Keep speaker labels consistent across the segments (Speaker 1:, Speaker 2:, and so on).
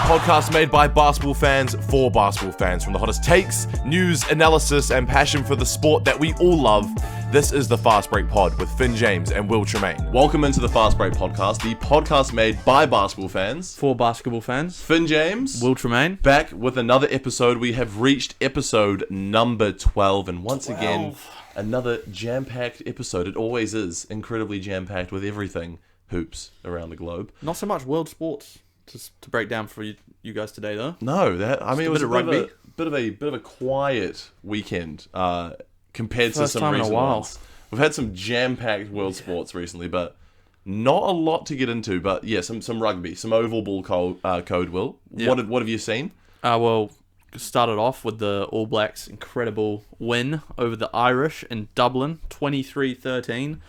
Speaker 1: podcast made by basketball fans for basketball fans. From the hottest takes, news, analysis, and passion for the sport that we all love, this is the Fast Break Pod with Finn James and Will Tremaine. Welcome into the Fast Break Podcast, the podcast made by basketball fans
Speaker 2: for basketball fans.
Speaker 1: Finn James,
Speaker 2: Will Tremaine,
Speaker 1: back with another episode. We have reached episode number 12, and once again, another jam-packed episode. It always is incredibly jam-packed with everything hoops around the globe.
Speaker 2: Not so much world sports to break down for you guys today, though.
Speaker 1: No, it was
Speaker 2: a rugby.
Speaker 1: bit of a quiet weekend compared to
Speaker 2: First
Speaker 1: some
Speaker 2: time in a
Speaker 1: recent
Speaker 2: while.
Speaker 1: ones. We've had some jam-packed world sports recently, but not a lot to get into. But yeah, some rugby, some oval ball code. Will,
Speaker 2: Yep.
Speaker 1: what have you seen?
Speaker 2: Well, started off with the All Blacks' incredible win over the Irish in Dublin, 23-13.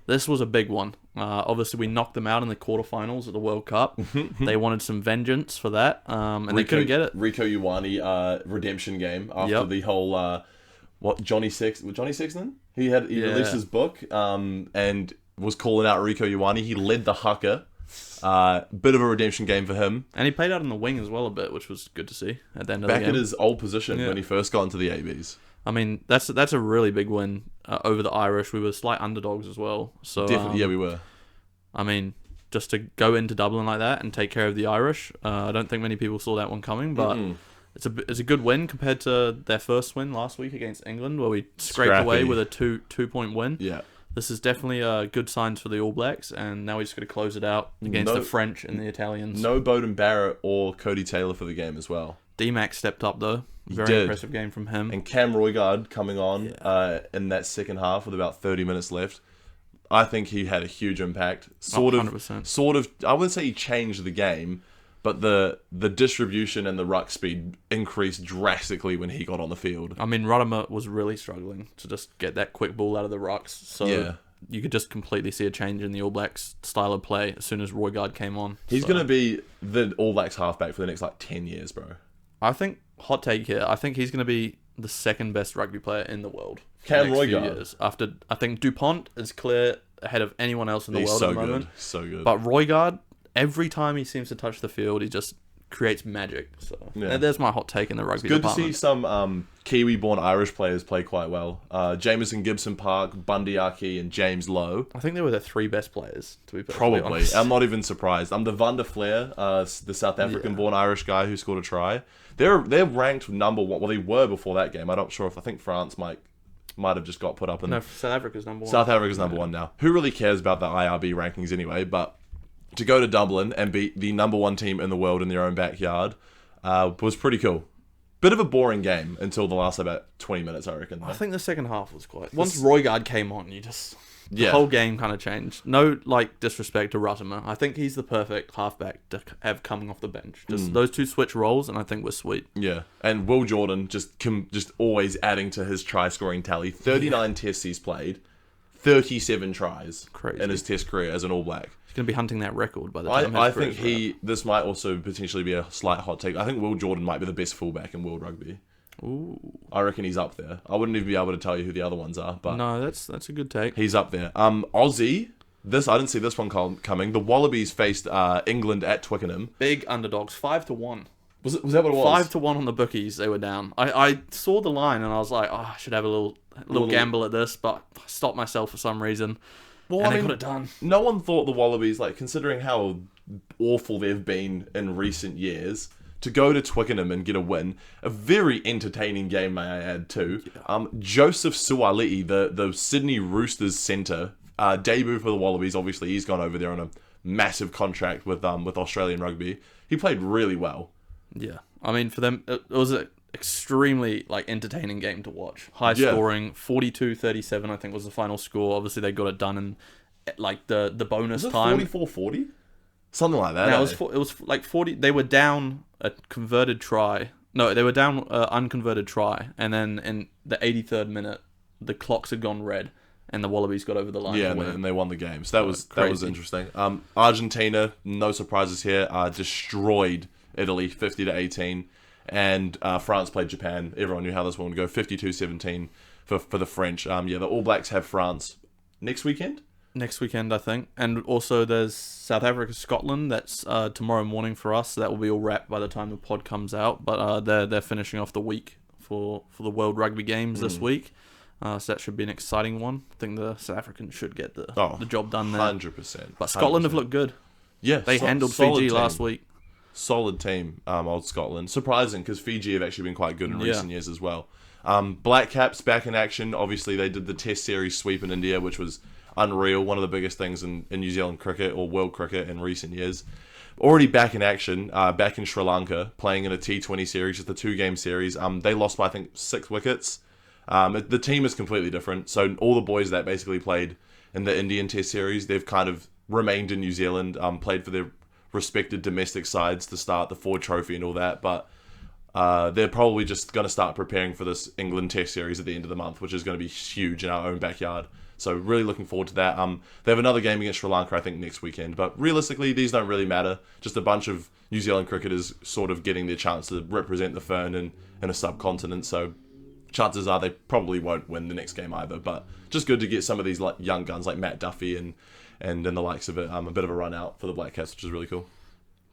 Speaker 2: This was a big one. Obviously, we knocked them out in the quarterfinals of the World Cup. They wanted some vengeance for that, and they couldn't get it.
Speaker 1: Rieko Ioane redemption game after the whole Johnny Sexton? He released his book and was calling out Rieko Ioane. He led the haka. Bit of a redemption game for him.
Speaker 2: And he played out in the wing as well a bit, which was good to see at the end of the
Speaker 1: Back
Speaker 2: game.
Speaker 1: at his old position when he first got into the ABs.
Speaker 2: I mean, that's a really big win over the Irish. We were slight underdogs as well. So
Speaker 1: Definitely, we were.
Speaker 2: I mean, just to go into Dublin like that and take care of the Irish, I don't think many people saw that one coming, but it's a good win compared to their first win last week against England, where we scraped away with a two-point win.
Speaker 1: Yeah.
Speaker 2: This is definitely good signs for the All Blacks, and now we just got to close it out against the French and the Italians.
Speaker 1: No Bowden Barrett or Cody Taylor for the game as well.
Speaker 2: D-Mac stepped up, though. Very impressive game from him.
Speaker 1: And Cam Roigard coming on in that second half with about 30 minutes left. I think he had a huge impact. 100%. I wouldn't say he changed the game, but the distribution and the ruck speed increased drastically when he got on the field.
Speaker 2: I mean, Ruddimer was really struggling to just get that quick ball out of the rucks. So you could just completely see a change in the All Blacks style of play as soon as Roigard came on.
Speaker 1: He's going to be the All Blacks halfback for the next 10 years, bro.
Speaker 2: I think, hot take here, I think he's going to be the second best rugby player in the world.
Speaker 1: Cam Roigard.
Speaker 2: After, I think Dupont is clear ahead of anyone else in the world at the moment.
Speaker 1: So good.
Speaker 2: But Roigard, every time he seems to touch the field, he just creates magic. So there's my hot take in the rugby department.
Speaker 1: Good to see some Kiwi-born Irish players play quite well. Jameson Gibson Park, Bundy Aki, and James Lowe.
Speaker 2: I think they were the three best players, to be perfectly
Speaker 1: Probably.
Speaker 2: honest.
Speaker 1: I'm not even surprised. The Van der Flair, the South African-born Irish guy who scored a try. They're ranked number one. Well, they were before that game. I'm not sure if I think France might have just got put up in.
Speaker 2: No, South Africa's number one.
Speaker 1: South Africa's number one now. Who really cares about the IRB rankings anyway? But to go to Dublin and beat the number one team in the world in their own backyard was pretty cool. Bit of a boring game until the last about 20 minutes, I reckon.
Speaker 2: I think the second half was quite... Once Roigard came on, the whole game kind of changed. No, disrespect to Ruttimer. I think he's the perfect halfback to have coming off the bench. Just those two switch roles, and I think we're sweet.
Speaker 1: Yeah, and Will Jordan just always adding to his try-scoring tally. 39 tests he's played, 37 tries in his test career as an All Black.
Speaker 2: He's going to be hunting that record by the time
Speaker 1: I think this might also potentially be a slight hot take. I think Will Jordan might be the best fullback in world rugby.
Speaker 2: Ooh.
Speaker 1: I reckon he's up there. I wouldn't even be able to tell you who the other ones are, but
Speaker 2: no, that's a good take.
Speaker 1: He's up there. Aussie. I didn't see this one coming. The Wallabies faced England at Twickenham.
Speaker 2: Big underdogs, 5-1.
Speaker 1: Was that what it was?
Speaker 2: 5-1 on the bookies. They were down. I saw the line and I was like, I should have a little gamble at this, but I stopped myself for some reason. Well, and they got it done.
Speaker 1: No one thought the Wallabies, considering how awful they've been in recent years, to go to Twickenham and get a win. A very entertaining game, may I add, too. Yeah. Joseph Suali'i, the Sydney Roosters centre, debut for the Wallabies. Obviously, he's gone over there on a massive contract with Australian rugby. He played really well.
Speaker 2: Yeah. I mean, for them, it was an extremely entertaining game to watch. High scoring, 42-37, I think was the final score. Obviously, they got it done in the bonus time.
Speaker 1: Was it 44-40? Something like that.
Speaker 2: No, it was 40. They were down a converted try. No, they were down unconverted try, and then in the 83rd minute, the clocks had gone red, and the Wallabies got over the line.
Speaker 1: Yeah, and they won the game. So that was interesting. Argentina, no surprises here, destroyed Italy 50-18, and France played Japan. Everyone knew how this one would go, 52-17 for the French. The All Blacks have France next weekend.
Speaker 2: next weekend, I think. And also there's South Africa, Scotland. That's tomorrow morning for us. So that will be all wrapped by the time the pod comes out. But they're finishing off the week for the World Rugby Games this week. So that should be an exciting one. I think the South Africans should get the job done there.
Speaker 1: 100%.
Speaker 2: But Scotland have looked good.
Speaker 1: Yeah,
Speaker 2: they handled Fiji last week.
Speaker 1: Solid team, old Scotland. Surprising, because Fiji have actually been quite good in recent years as well. Black Caps back in action. Obviously, they did the Test Series sweep in India, which was unreal. One of the biggest things in New Zealand cricket or world cricket in recent years. Already back in action, back in Sri Lanka, playing in a T20 series, just a 2-game series. They lost by, I think, 6 wickets. The team is completely different. So all the boys that basically played in the Indian Test Series, they've kind of remained in New Zealand, played for their respected domestic sides to start the Ford Trophy and all that. But they're probably just going to start preparing for this England Test Series at the end of the month, which is going to be huge in our own backyard. So really looking forward to that. They have another game against Sri Lanka, I think, next weekend. But realistically, these don't really matter. Just a bunch of New Zealand cricketers sort of getting their chance to represent the Fern in a subcontinent. So chances are they probably won't win the next game either. But just good to get some of these like young guns like Matt Duffy and the likes of it. A bit of a run out for the Black Caps, which is really cool.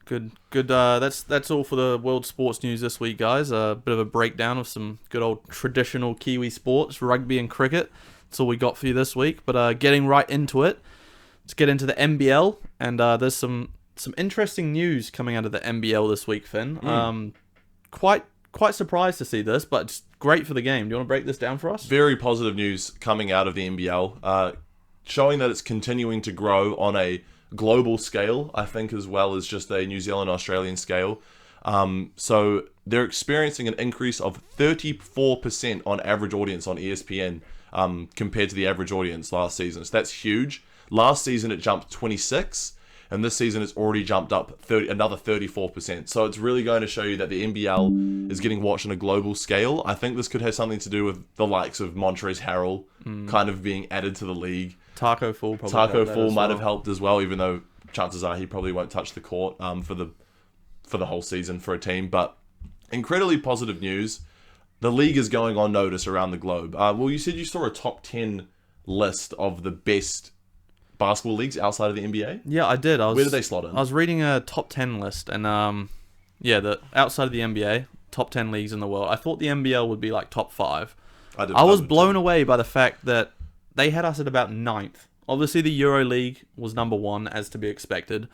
Speaker 2: Good. That's all for the world sports news this week, guys. A bit of a breakdown of some good old traditional Kiwi sports, rugby and cricket. That's all we got for you this week. But getting right into it, let's get into the NBL. And there's some interesting news coming out of the NBL this week, Finn. Quite surprised to see this, but it's great for the game. Do you want to break this down for us?
Speaker 1: Very positive news coming out of the NBL, showing that it's continuing to grow on a global scale, I think, as well as just a New Zealand-Australian scale. So they're experiencing an increase of 34% on average audience on ESPN compared to the average audience last season. So that's huge. Last season it jumped 26%, and this season it's already jumped up another 34%. So it's really going to show you that the NBL is getting watched on a global scale. I think this could have something to do with the likes of Montrezl Harrell kind of being added to the league.
Speaker 2: Taco Fall
Speaker 1: might have helped as well, even though chances are he probably won't touch the court for the whole season for a team. But incredibly positive news. The league is going on notice around the globe. Well, you said you saw a top 10 list of the best basketball leagues outside of the NBA?
Speaker 2: Yeah, I did.
Speaker 1: Where did they slot in?
Speaker 2: I was reading a top 10 list, and the outside of the NBA, top 10 leagues in the world. I thought the NBL would be like top 5. I was blown away by the fact that they had us at about 9th. Obviously, the Euro League was number 1, as to be expected.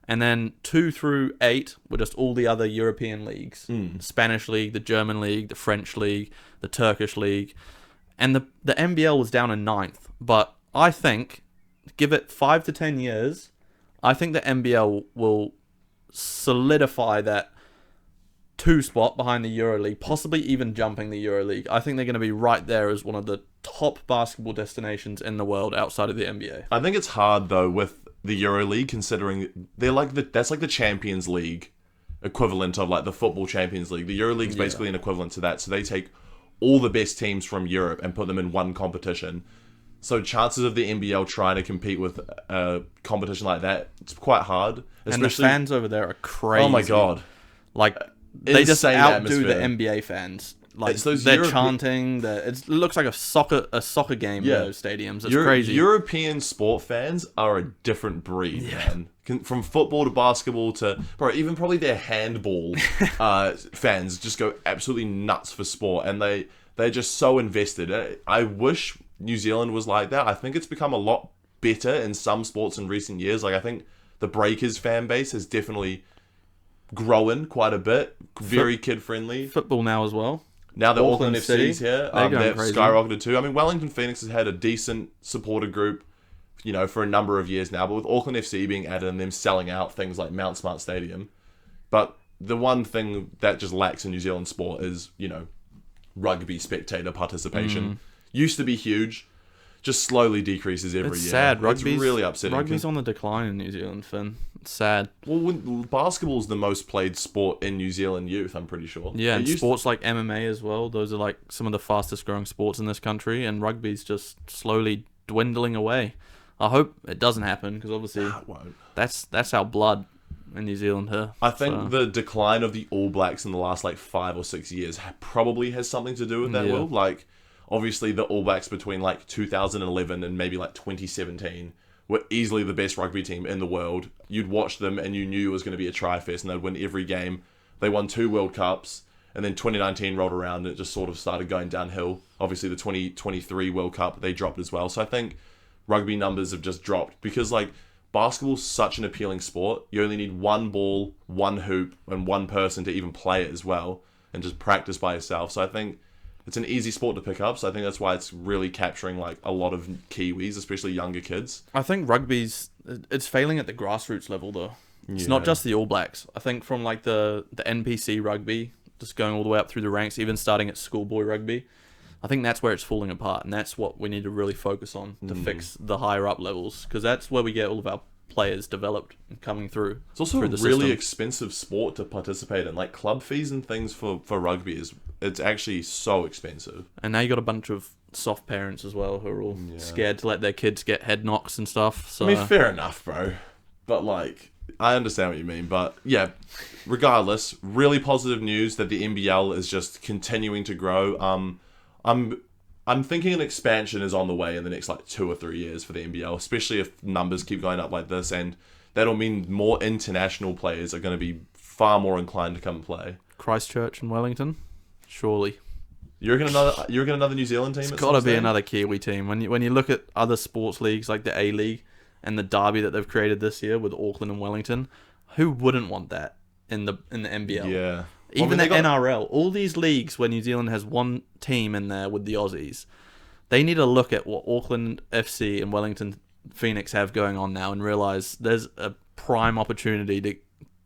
Speaker 2: And then 2 through 8 were just all the other European leagues. The Spanish League, the German League, the French League, the Turkish League. And the NBL was down in 9th. But I think, give it 5 to 10 years, I think the NBL will solidify that 2 spot behind the EuroLeague, possibly even jumping the EuroLeague. I think they're going to be right there as one of the top basketball destinations in the world outside of the NBA.
Speaker 1: I think it's hard though with the EuroLeague, considering they're like that's like the Champions League equivalent of like the football Champions League. The EuroLeague's basically an equivalent to that. So they take all the best teams from Europe and put them in one competition. So chances of the NBL trying to compete with a competition like that, it's quite hard.
Speaker 2: And the fans over there are crazy.
Speaker 1: Oh my god!
Speaker 2: Like they just outdo
Speaker 1: atmosphere.
Speaker 2: the NBA fans. Like they're chanting. It looks like a soccer game in those stadiums. It's crazy.
Speaker 1: European sport fans are a different breed, man. From football to basketball to even probably their handball fans just go absolutely nuts for sport, and they're just so invested. I wish New Zealand was like that. I think it's become a lot better in some sports in recent years. Like I think the Breakers fan base has definitely grown quite a bit. Very kid friendly.
Speaker 2: Football now as well.
Speaker 1: Now that Auckland FC's here, they've
Speaker 2: crazy.
Speaker 1: skyrocketed too. I mean, Wellington Phoenix has had a decent supporter group, for a number of years now. But with Auckland FC being added and them selling out things like Mount Smart Stadium, but the one thing that just lacks in New Zealand sport is, rugby spectator participation. Used to be huge, just slowly decreases every year.
Speaker 2: It's sad.
Speaker 1: It's really upsetting.
Speaker 2: Rugby's on the decline in New Zealand, Finn. It's sad.
Speaker 1: Well, basketball's the most played sport in New Zealand youth, I'm pretty sure.
Speaker 2: Yeah, and sports like MMA as well. Those are like some of the fastest growing sports in this country, and rugby's just slowly dwindling away. I hope it doesn't happen, because obviously
Speaker 1: it won't.
Speaker 2: That's our blood in New Zealand here.
Speaker 1: I think the decline of the All Blacks in the last 5 or 6 years probably has something to do with that, Will. Obviously the All Blacks between 2011 and maybe 2017 were easily the best rugby team in the world. You'd watch them and you knew it was going to be a try-fest and they'd win every game. They won 2 World Cups, and then 2019 rolled around and it just sort of started going downhill. Obviously, the 2023 World Cup, they dropped as well. So I think rugby numbers have just dropped because, like, basketball's such an appealing sport. You only need one ball, one hoop, and one person to even play it as well, and just practice by yourself. So I think it's an easy sport to pick up. So I think that's why it's really capturing like a lot of Kiwis, especially younger kids.
Speaker 2: I think it's failing at the grassroots level though. It's not just the All Blacks. I think from like the NPC rugby, just going all the way up through the ranks, even starting at schoolboy rugby, I think that's where it's falling apart, and that's what we need to really focus on to fix the higher up levels, because that's where we get all of our players developed and coming through.
Speaker 1: It's also
Speaker 2: a
Speaker 1: really
Speaker 2: system.
Speaker 1: expensive sport to participate in. Like club fees and things for rugby it's actually so expensive.
Speaker 2: And now you got a bunch of soft parents as well who are all scared to let their kids get head knocks and stuff. So
Speaker 1: I mean, fair enough, bro. But like, I understand what you mean. But yeah, regardless, really positive news that the NBL is just continuing to grow. I'm thinking an expansion is on the way in the next like 2 or 3 years for the NBL, especially if numbers keep going up like this, and that'll mean more international players are going to be far more inclined to come and play.
Speaker 2: Christchurch and Wellington, surely.
Speaker 1: You reckon another New Zealand team?
Speaker 2: It's got to be another Kiwi team. When you look at other sports leagues like the A League and the derby that they've created this year with Auckland and Wellington, who wouldn't want that in the NBL?
Speaker 1: Yeah.
Speaker 2: Even the NRL, all these leagues where New Zealand has one team in there with the Aussies, they need to look at what Auckland FC and Wellington Phoenix have going on now and realise there's a prime opportunity to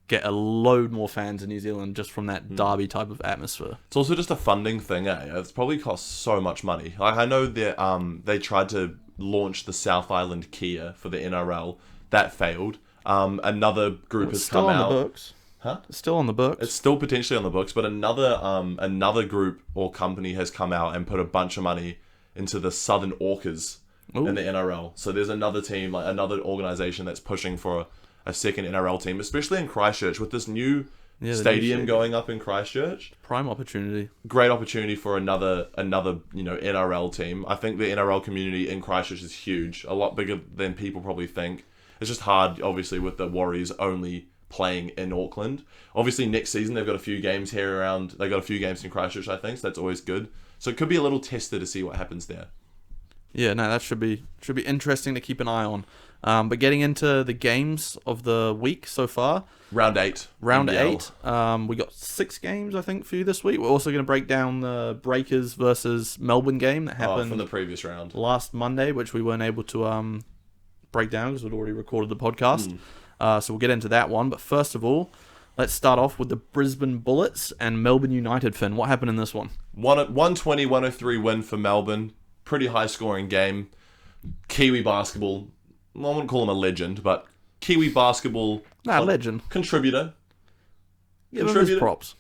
Speaker 2: get a load more fans in New Zealand just from that derby type of atmosphere.
Speaker 1: It's also just a funding thing, eh? It's probably cost so much money. Like, I know that they tried to launch the South Island Kia for the NRL. That failed. Another group has come out.
Speaker 2: Still on the books.
Speaker 1: Huh?
Speaker 2: It's still on the books.
Speaker 1: It's still potentially on the books, but another group or company has come out and put a bunch of money into the Southern Orcas in the NRL. So there's another team, like another organisation that's pushing for a second NRL team, especially in Christchurch with this new stadium going up in Christchurch.
Speaker 2: Prime opportunity.
Speaker 1: Great opportunity for another NRL team. I think the NRL community in Christchurch is huge, a lot bigger than people probably think. It's just hard, obviously, with the Warriors only playing in Auckland. Obviously, next season they've got a few games here around. They've got a few games in Christchurch, I think. So that's always good. So it could be a little tester to see what happens there.
Speaker 2: Yeah, no, that should be interesting to keep an eye on. But getting into the games of the week so far.
Speaker 1: Round 8.
Speaker 2: Round
Speaker 1: NBL.
Speaker 2: 8. We got 6 games, I think, for you this week. We're also going to break down the Breakers versus Melbourne game that happened
Speaker 1: from the previous round.
Speaker 2: Last Monday, which we weren't able to break down because we'd already recorded the podcast. So we'll get into that one. But first of all, let's start off with the Brisbane Bullets and Melbourne United. Finn, what happened in this one?
Speaker 1: 120-103 win for Melbourne. Pretty high scoring game. Kiwi basketball. I wouldn't call him a legend, but Kiwi basketball
Speaker 2: legend.
Speaker 1: Contributor.
Speaker 2: Give him his props.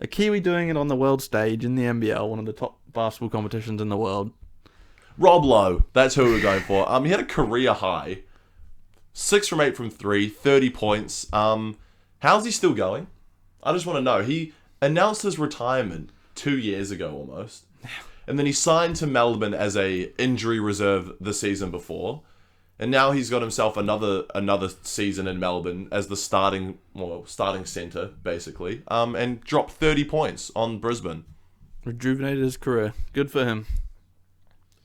Speaker 2: A Kiwi doing it on the world stage in the NBL, one of the top basketball competitions in the world.
Speaker 1: Rob Lowe. That's who we're going for. He had a career high. 6 from 8 from 3, 30 points. How's he still going? I just want to know. He announced his retirement 2 years ago almost. And then he signed to Melbourne as a injury reserve the season before. And now he's got himself another season in Melbourne as the starting centre, basically. And dropped 30 points on Brisbane.
Speaker 2: Rejuvenated his career. Good for him.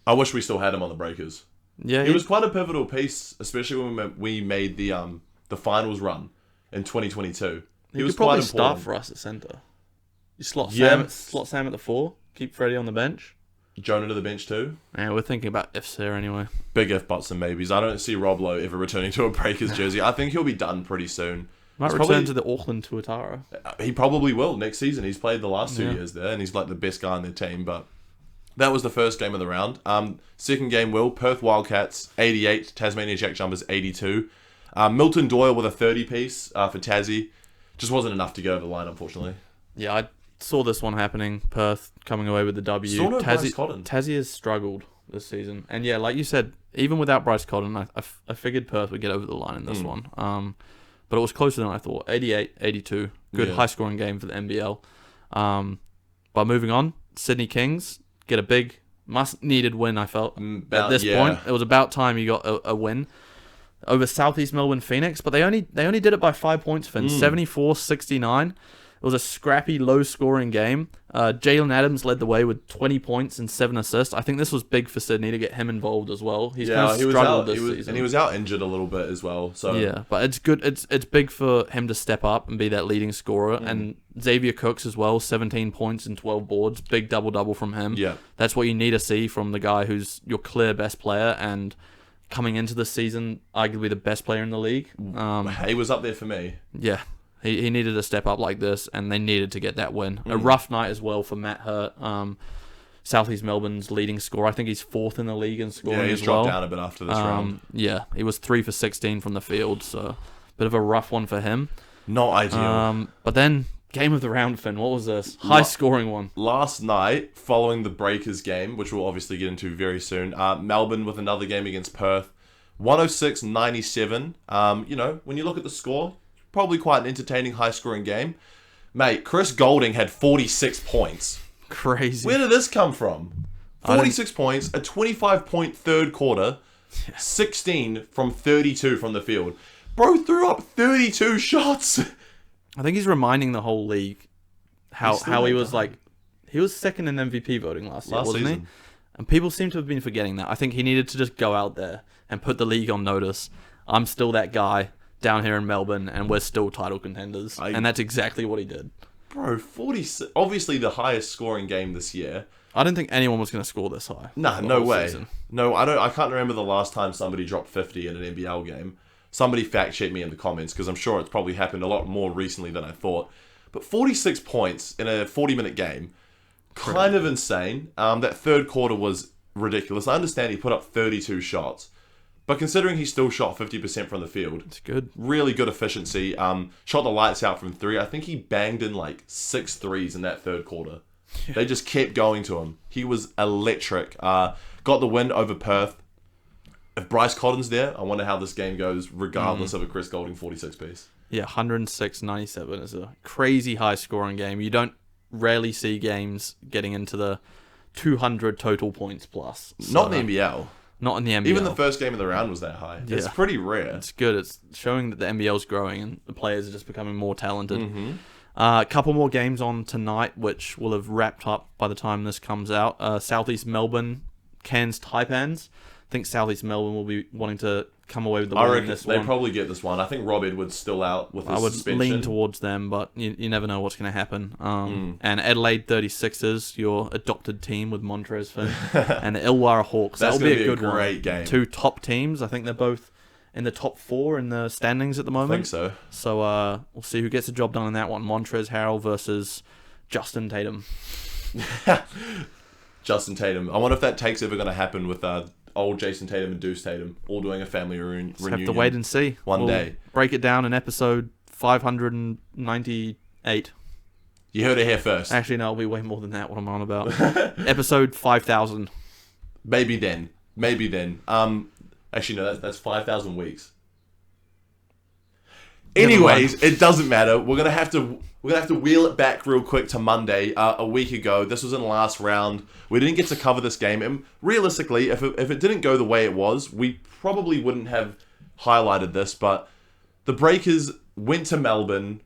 Speaker 1: I wish we still had him on the Breakers.
Speaker 2: Yeah,
Speaker 1: He was quite a pivotal piece, especially when we made the finals run in 2022.
Speaker 2: He
Speaker 1: was
Speaker 2: could probably
Speaker 1: quite
Speaker 2: start
Speaker 1: important.
Speaker 2: for us at centre. You slot
Speaker 1: Yeah.
Speaker 2: Sam at the 4. Keep Freddie on the bench.
Speaker 1: Jonah to the bench too.
Speaker 2: Yeah, we're thinking about ifs here anyway.
Speaker 1: Big if, buts and maybes. I don't see Rob Lowe ever returning to a Breakers jersey. I think he'll be done pretty soon.
Speaker 2: Might return to the Auckland Tuatara.
Speaker 1: He probably will next season. He's played the last 2 years there, and he's like the best guy on their team. But that was the first game of the round. Second game, Perth Wildcats 88, Tasmania Jack Jumpers 82. Milton Doyle with a 30-piece for Tassie. Just wasn't enough to get over the line, unfortunately.
Speaker 2: Yeah, I saw this one happening. Perth coming away with the W.
Speaker 1: Still no Bryce Cotton.
Speaker 2: Tassie has struggled this season. And yeah, like you said, even without Bryce Cotton, I figured Perth would get over the line in this one. But it was closer than I thought. 88-82. Good high-scoring game for the NBL. But moving on, Sydney Kings get a big needed win, I felt.
Speaker 1: About-
Speaker 2: At this
Speaker 1: yeah.
Speaker 2: point, it was about time you got a win over Southeast Melbourne Phoenix, but they only did it by 5 points, Finn. 74-69. It was a scrappy, low-scoring game. Jalen Adams led the way with 20 points and 7 assists. I think this was big for Sydney to get him involved as well. He's kind of struggled this season.
Speaker 1: And he was out injured a little bit as well. So
Speaker 2: yeah, but it's good. It's big for him to step up and be that leading scorer. And Xavier Cooks as well, 17 points and 12 boards. Big double-double from him.
Speaker 1: Yeah.
Speaker 2: That's what you need to see from the guy who's your clear best player and coming into the season, arguably the best player in the league.
Speaker 1: he was up there for me.
Speaker 2: Yeah. He needed to step up like this, and they needed to get that win. A rough night as well for Matt Hurt, Southeast Melbourne's leading scorer. I think he's 4th in the league in scoring as well.
Speaker 1: Yeah, he's dropped down a bit after this round.
Speaker 2: Yeah, he was 3 for 16 from the field, so bit of a rough one for him.
Speaker 1: Not ideal.
Speaker 2: But then, game of the round, Finn. What was this? High-scoring one.
Speaker 1: Last night, following the Breakers game, which we'll obviously get into very soon, Melbourne with another game against Perth, 106-97. When you look at the score, probably quite an entertaining, high-scoring game. Mate, Chris Goulding had 46 points.
Speaker 2: Crazy.
Speaker 1: Where did this come from? 46 points, a 25-point third quarter, 16 from 32 from the field. Bro threw up 32 shots.
Speaker 2: I think he's reminding the whole league how he was he was second in MVP voting last year, wasn't
Speaker 1: season.
Speaker 2: he? And people seem to have been forgetting that. I think he needed to just go out there and put the league on notice. I'm still that guy down here in Melbourne, and we're still title contenders. And that's exactly what he did.
Speaker 1: Bro, 46. Obviously the highest scoring game this year.
Speaker 2: I didn't think anyone was going to score this high.
Speaker 1: Nah, no way. Season. No, I can't remember the last time somebody dropped 50 in an NBL game. Somebody fact check me in the comments, because I'm sure it's probably happened a lot more recently than I thought. But 46 points in a 40-minute game, kind of insane. That third quarter was ridiculous. I understand he put up 32 shots. But considering he still shot 50% from the field,
Speaker 2: it's good.
Speaker 1: Really good efficiency. Shot the lights out from 3. I think he banged in 6 threes in that third quarter. Yeah. They just kept going to him. He was electric. Got the win over Perth. If Bryce Cotton's there, I wonder how this game goes, regardless of a Chris Goulding 46 piece.
Speaker 2: Yeah, 106-97 is a crazy high scoring game. You don't rarely see games getting into the 200 total points plus. So.
Speaker 1: Not in the NBL.
Speaker 2: Not in the NBL.
Speaker 1: Even the first game of the round was that high. Yeah. It's pretty rare.
Speaker 2: It's good. It's showing that the NBL's growing and the players are just becoming more talented. A couple more games on tonight, which will have wrapped up by the time this comes out. Southeast Melbourne, Cairns Taipans. I think Southeast Melbourne will be wanting to come away with the win in this one.
Speaker 1: They probably get this one. I think Rob Edwards still out with his suspension.
Speaker 2: I would lean towards them, but you never know what's going to happen. And Adelaide 36ers, your adopted team with Montrez Finn, and the Illawarra Hawks.
Speaker 1: That'll
Speaker 2: be a good
Speaker 1: great game.
Speaker 2: 2 top teams. I think they're both in the top 4 in the standings at the moment.
Speaker 1: I think so.
Speaker 2: So we'll see who gets the job done in that one. Montrez Harrell versus Justin Tatum.
Speaker 1: Justin Tatum. I wonder if that take's ever going to happen with old Jason Tatum and Deuce Tatum all doing a family reunion.
Speaker 2: Have to wait and see.
Speaker 1: One day.
Speaker 2: Break it down in episode 598.
Speaker 1: You heard it here first.
Speaker 2: Actually, no, it'll be way more than that, what I'm on about. Episode 5,000.
Speaker 1: Maybe then. Actually, no, that's 5,000 weeks. Anyways, it doesn't matter. We're gonna have to wheel it back real quick to Monday. A week ago, this was in the last round. We didn't get to cover this game, and realistically, if it didn't go the way it was, we probably wouldn't have highlighted this. But the Breakers went to Melbourne,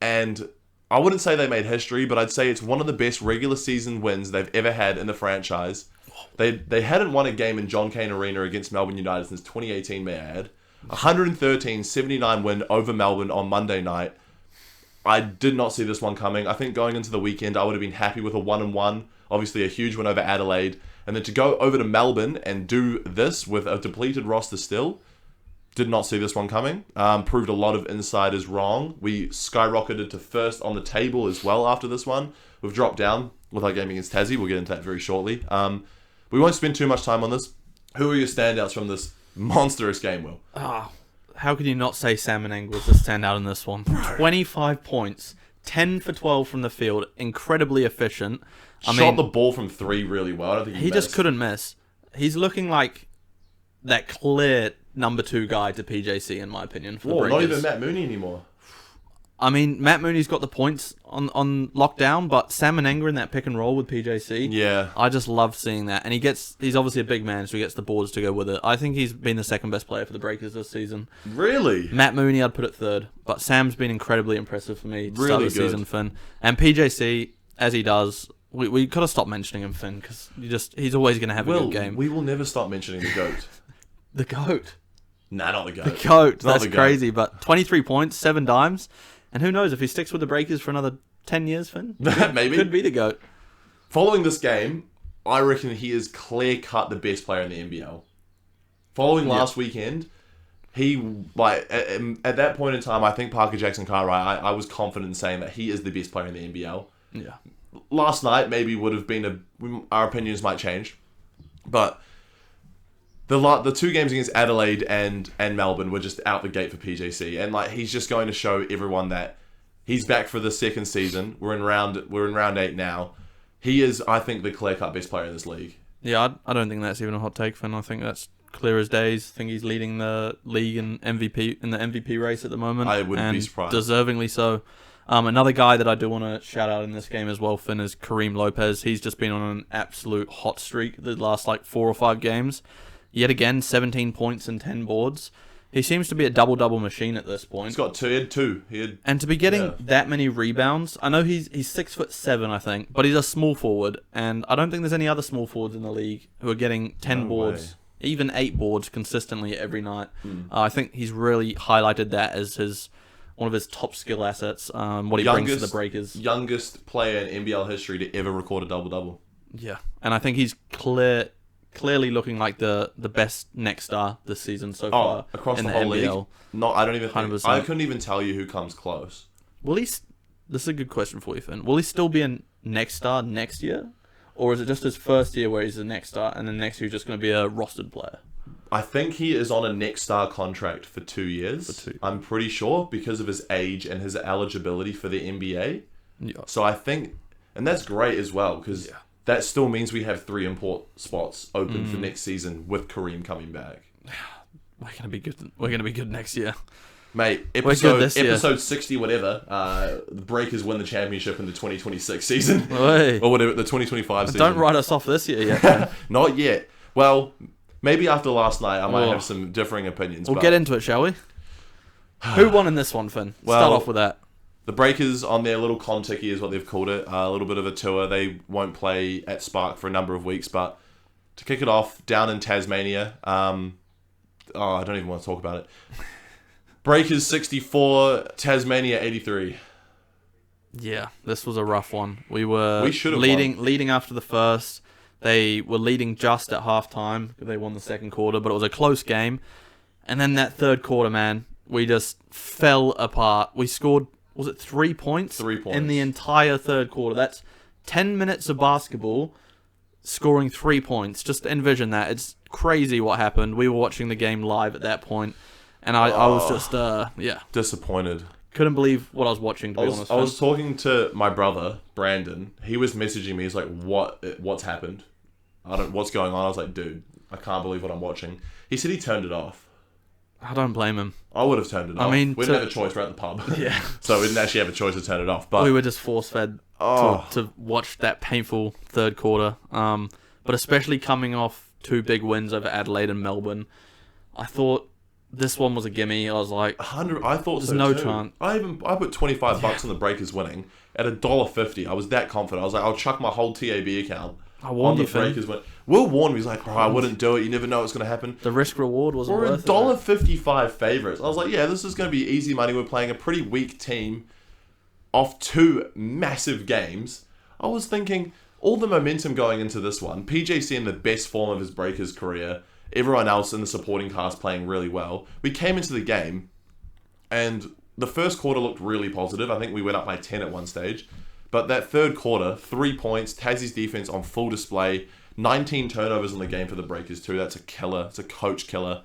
Speaker 1: and I wouldn't say they made history, but I'd say it's one of the best regular season wins they've ever had in the franchise. They hadn't won a game in John Cain Arena against Melbourne United since 2018, may I add. 113-79 win over Melbourne on Monday night. I did not see this one coming. I think going into the weekend, I would have been happy with a 1-1. Obviously, a huge win over Adelaide. And then to go over to Melbourne and do this with a depleted roster still, did not see this one coming. Proved a lot of insiders wrong. We skyrocketed to first on the table as well after this one. We've dropped down with our game against Tassie. We'll get into that very shortly. We won't spend too much time on this. Who are your standouts from this monstrous game, Will?
Speaker 2: How could you not say Sam Meneng was the standout in this one? 25 points, 10 for 12 from the field, incredibly efficient.
Speaker 1: Shot the ball from 3 really well. I don't think
Speaker 2: he just couldn't miss. He's looking like that clear number 2 guy to PJC, in my opinion. For the
Speaker 1: not even Matt Mooney anymore.
Speaker 2: I mean, Matt Mooney's got the points on lockdown, but Sam Menenga in that pick and roll with PJC,
Speaker 1: Yeah.
Speaker 2: I just love seeing that. And he's obviously a big man, so he gets the boards to go with it. I think he's been the second best player for the Breakers this season.
Speaker 1: Really?
Speaker 2: Matt Mooney, I'd put it third, but Sam's been incredibly impressive for me to start
Speaker 1: Really
Speaker 2: the
Speaker 1: good.
Speaker 2: season, Finn. And PJC, as he does, we gotta stop mentioning him, Finn, because he's always gonna have a good game.
Speaker 1: We will never stop mentioning the GOAT.
Speaker 2: The GOAT.
Speaker 1: Nah, not the GOAT.
Speaker 2: The GOAT.
Speaker 1: Not
Speaker 2: That's
Speaker 1: the GOAT.
Speaker 2: crazy, but 23 points, 7 dimes. And who knows, if he sticks with the Breakers for another 10 years, Finn?
Speaker 1: Maybe.
Speaker 2: Could be the GOAT.
Speaker 1: Following this game, I reckon he is clear-cut the best player in the NBL. Following last weekend, he, at that point in time, I think Parker Jackson-Cartwright, I was confident in saying that he is the best player in the NBL.
Speaker 2: Yeah.
Speaker 1: Last night, maybe would have been our opinions might change. But the 2 games against Adelaide and Melbourne were just out the gate for PJC, and he's just going to show everyone that he's back for the second season. We're in round 8 now. He is, I think, the clear-cut best player in this league.
Speaker 2: Yeah, I don't think that's even a hot take, Finn. I think that's clear as days. I think he's leading the league in the MVP race at the moment.
Speaker 1: I wouldn't be
Speaker 2: and
Speaker 1: surprised.
Speaker 2: Deservingly so. Another guy that I do want to shout out in this game as well, Finn, is Kareem Lopez. He's just been on an absolute hot streak the last 4 or 5 games. Yet again, 17 points and 10 boards. He seems to be a double-double machine at this point.
Speaker 1: He's got 2. He had 2.
Speaker 2: And to be getting that many rebounds, I know he's 6'7", I think, but he's a small forward, and I don't think there's any other small forwards in the league who are getting 10 boards, even 8 boards consistently every night. I think he's really highlighted that as one of his top skill assets, what he brings to the Breakers.
Speaker 1: Youngest player in NBL history to ever record a double-double.
Speaker 2: Yeah, and I think he's clearly looking like the best next star this season so far
Speaker 1: across
Speaker 2: in
Speaker 1: the
Speaker 2: the
Speaker 1: whole
Speaker 2: NBL.
Speaker 1: league. I don't even think
Speaker 2: 100%.
Speaker 1: I couldn't even tell you who comes close.
Speaker 2: Will he? This is a good question for you, Finn. Will he still be a next star next year, or is it just his first year where he's a next star, and then next year he's just going to be a rostered player?
Speaker 1: I think he is on a next star contract for 2 years. I'm pretty sure because of his age and his eligibility for the NBA.
Speaker 2: Yeah.
Speaker 1: So I think, and that's great as well because that still means we have 3 import spots open for next season with Kareem coming back.
Speaker 2: We're gonna be good. We're gonna be good next year,
Speaker 1: mate.
Speaker 2: We're good this year.
Speaker 1: Episode 60, whatever. The Breakers win the championship in the 2026 season,
Speaker 2: Oi.
Speaker 1: or whatever the 2025 season.
Speaker 2: Don't write us off this year yet.
Speaker 1: Not yet. Well, maybe after last night, I might have some differing opinions.
Speaker 2: We'll get into it, shall we? Who won in this one, Finn? Start off with that.
Speaker 1: The Breakers on their little Contiki is what they've called it. A little bit of a tour. They won't play at Spark for a number of weeks, but to kick it off, down in Tasmania. I don't even want to talk about it. Breakers 64, Tasmania 83.
Speaker 2: Yeah, this was a rough one. We
Speaker 1: should have
Speaker 2: leading after the first. They were leading just at halftime. They won the second quarter, but it was a close game. And then that third quarter, man, we just fell apart. We scored, was it 3 points?
Speaker 1: 3 points.
Speaker 2: In the entire third quarter. That's 10 minutes of basketball, scoring 3 points. Just envision that. It's crazy what happened. We were watching the game live at that point, and I was just,
Speaker 1: disappointed.
Speaker 2: couldn't believe what I was watching, to be honest.
Speaker 1: I was talking to my brother, Brandon. He was messaging me. He's like, what's happened? What's going on? I was like, dude, I can't believe what I'm watching. He said he turned it off.
Speaker 2: I don't blame him.
Speaker 1: I would have turned it off.
Speaker 2: I mean,
Speaker 1: we didn't have a choice. We're at the pub.
Speaker 2: Yeah.
Speaker 1: So we didn't actually have a choice to turn it off. But
Speaker 2: we were just force-fed to watch that painful third quarter. But especially coming off 2 big wins over Adelaide and Melbourne, I thought this one was a gimme. I was like,
Speaker 1: 100. I thought
Speaker 2: there's
Speaker 1: so
Speaker 2: no
Speaker 1: too.
Speaker 2: chance.
Speaker 1: I put $25 on the Breakers winning at $1.50. I was that confident. I was like, I'll chuck my whole TAB account.
Speaker 2: I warned you, Finn.
Speaker 1: Breakers win. Will warned me. He's like, bro, I wouldn't do it. You never know what's going to happen.
Speaker 2: The risk reward wasn't
Speaker 1: We're
Speaker 2: worth it.
Speaker 1: $1.55 favourites. I was like, yeah, this is going to be easy money. We're playing a pretty weak team off 2 massive games. I was thinking all the momentum going into this one. PJC in the best form of his Breakers career. Everyone else in the supporting cast playing really well. We came into the game and the first quarter looked really positive. I think we went up by 10 at one stage. But that third quarter, 3 points, Tassie's defense on full display, 19 turnovers in the game for the Breakers too. That's a killer. It's a coach killer.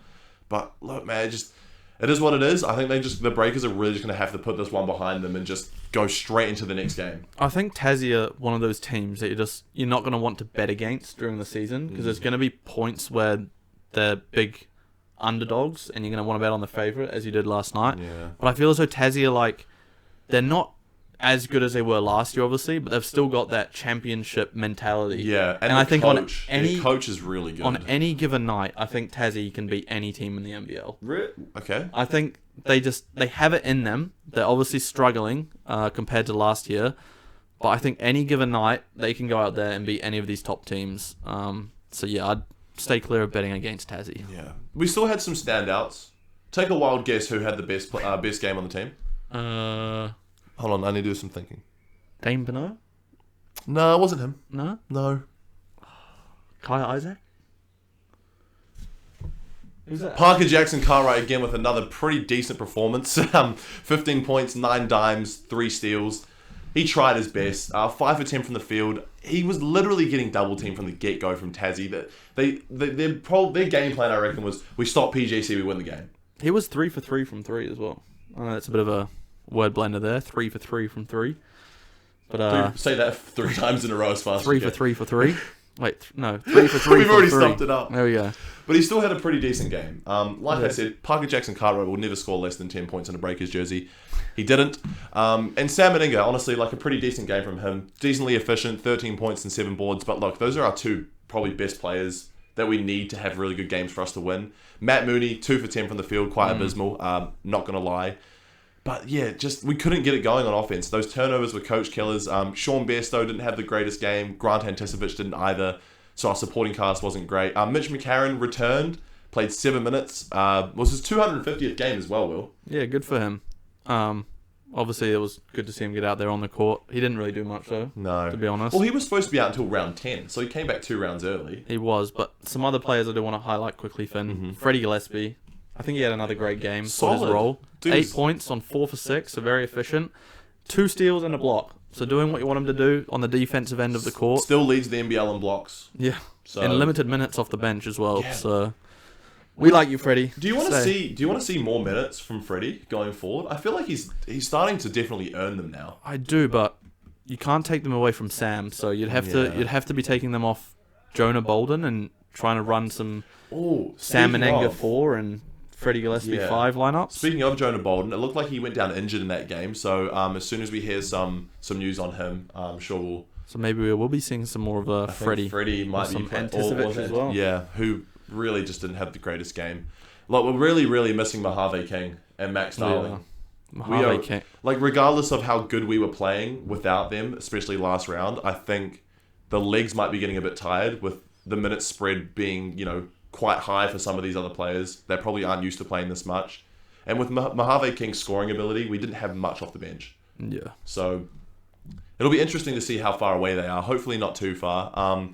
Speaker 1: But look, man, it is what it is. I think the Breakers are really just going to have to put this one behind them and just go straight into the next game.
Speaker 2: I think Tassie are one of those teams that you're not going to want to bet against during the season because there's going to be points where they're big underdogs and you're going to want to bet on the favourite as you did last night.
Speaker 1: Yeah.
Speaker 2: But I feel as though Tassie are like they're not as good as they were last year, obviously, but they've still got that championship mentality.
Speaker 1: Yeah, and
Speaker 2: I think
Speaker 1: their coach is really good.
Speaker 2: On any given night, I think Tassie can beat any team in the NBL.
Speaker 1: Okay.
Speaker 2: I think they have it in them. They're obviously struggling compared to last year, but I think any given night they can go out there and beat any of these top teams. So yeah, I'd stay clear of betting against Tassie.
Speaker 1: Yeah, we still had some standouts. Take a wild guess who had the best game on the team. Hold on, I need to do some thinking.
Speaker 2: Dane Beno?
Speaker 1: No, it wasn't him.
Speaker 2: No. Kai Isaac? Who's that?
Speaker 1: Parker Jackson Cartwright again with another pretty decent performance. 15 points, 9 dimes, 3 steals. He tried his best. 5 for 10 from the field. He was literally getting double teamed from the get-go from Tassie. Their game plan, I reckon, was we stop PJC, we win the game.
Speaker 2: He was 3 for 3 from 3 as well. I know that's a bit of a word blender there. 3 for 3 from 3. But
Speaker 1: say that 3 times in a row as fast
Speaker 2: 3
Speaker 1: as you
Speaker 2: for 3 for 3. Wait, no. 3 for 3
Speaker 1: We've already stumped it up.
Speaker 2: There we go.
Speaker 1: But he still had a pretty decent game. I said, Parker Jackson Cartwright will never score less than 10 points in a Breakers jersey. He didn't. And Sam Meninga, honestly, like a pretty decent game from him. Decently efficient, 13 points and 7 boards. But look, those are our 2 probably best players that we need to have really good games for us to win. Matt Mooney, 2 for 10 from the field, quite abysmal. Not going to lie. But yeah, just we couldn't get it going on offense. Those turnovers were coach killers. Sean Bairstow didn't have the greatest game. Grant Anticevich didn't either. So our supporting cast wasn't great. Mitch McCarron returned, played 7 minutes. Was his 250th game as well, Will.
Speaker 2: Yeah, good for him. Obviously, it was good to see him get out there on the court. He didn't really do much, though.
Speaker 1: No.
Speaker 2: To be honest.
Speaker 1: Well, he was supposed to be out until round 10, so he came back 2 rounds early.
Speaker 2: He was, but some other players I do want to highlight quickly, Finn. Freddie Gillespie. I think he had another great game for his role.
Speaker 1: Dude,
Speaker 2: 8 points on 4 for 6, so very efficient. 2 steals and a block. So doing what you want him to do on the defensive end of the court.
Speaker 1: Still leads the NBL in blocks.
Speaker 2: Yeah.
Speaker 1: So.
Speaker 2: And limited minutes off the bench as well. Yeah. So we like you, Freddie.
Speaker 1: Do you want to see more minutes from Freddie going forward? I feel like he's starting to definitely earn them now.
Speaker 2: I do, but you can't take them away from Sam. So you'd have to be taking them off Jonah Bolden and trying to run some Sam Meninga 4 and Freddie Gillespie 5 lineups.
Speaker 1: Speaking of Jonah Bolden, it looked like he went down injured in that game. So as soon as we hear some news on him, I'm sure we'll.
Speaker 2: So maybe we will be seeing some more of Freddie.
Speaker 1: Freddie might be
Speaker 2: Anticevich as well.
Speaker 1: Yeah, who really just didn't have the greatest game. Like we're really, really missing Mojave King and Max Darling.
Speaker 2: Mojave King.
Speaker 1: Like regardless of how good we were playing without them, especially last round, I think the legs might be getting a bit tired with the minutes spread being, quite high for some of these other players. They probably aren't used to playing this much. And with Mojave King's scoring ability, we didn't have much off the bench.
Speaker 2: Yeah.
Speaker 1: So it'll be interesting to see how far away they are. Hopefully not too far.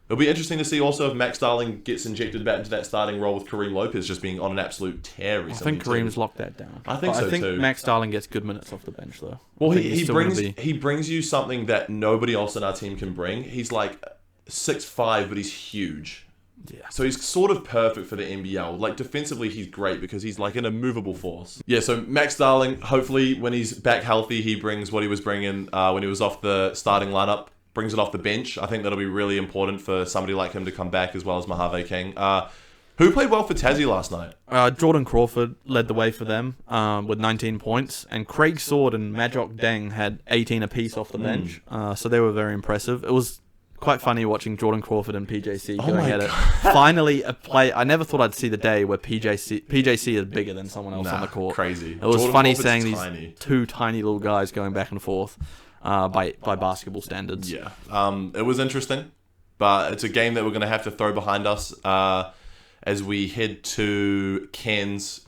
Speaker 1: It'll be interesting to see also if Max Darling gets injected back into that starting role with Kareem Lopez just being on an absolute tear recently.
Speaker 2: I think Kareem's locked that down.
Speaker 1: I think
Speaker 2: I think
Speaker 1: too.
Speaker 2: Max Darling gets good minutes off the bench though.
Speaker 1: Well, he brings you something that nobody else in our team can bring. He's like 6'5", but he's huge.
Speaker 2: Yeah.
Speaker 1: So he's sort of perfect for the NBL. Like defensively, he's great because he's like an immovable force. Yeah. So Max Darling, hopefully when he's back healthy, he brings what he was bringing when he was off the starting lineup. Brings it off the bench. I think that'll be really important for somebody like him to come back as well as Mojave King. Who played well for Tassie last night?
Speaker 2: Jordan Crawford led the way for them with 19 points, and Craig Sword and Majok Deng had 18 apiece off the bench. So they were very impressive. It was quite funny watching Jordan Crawford and PJC going at it. Finally, a play. I never thought I'd see the day where PJC is bigger than someone else on the court.
Speaker 1: Crazy.
Speaker 2: It was Jordan funny Crawford's seeing these 2 tiny little guys going back and forth by basketball standards.
Speaker 1: Yeah. It was interesting, but it's a game that we're going to have to throw behind us as we head to Cairns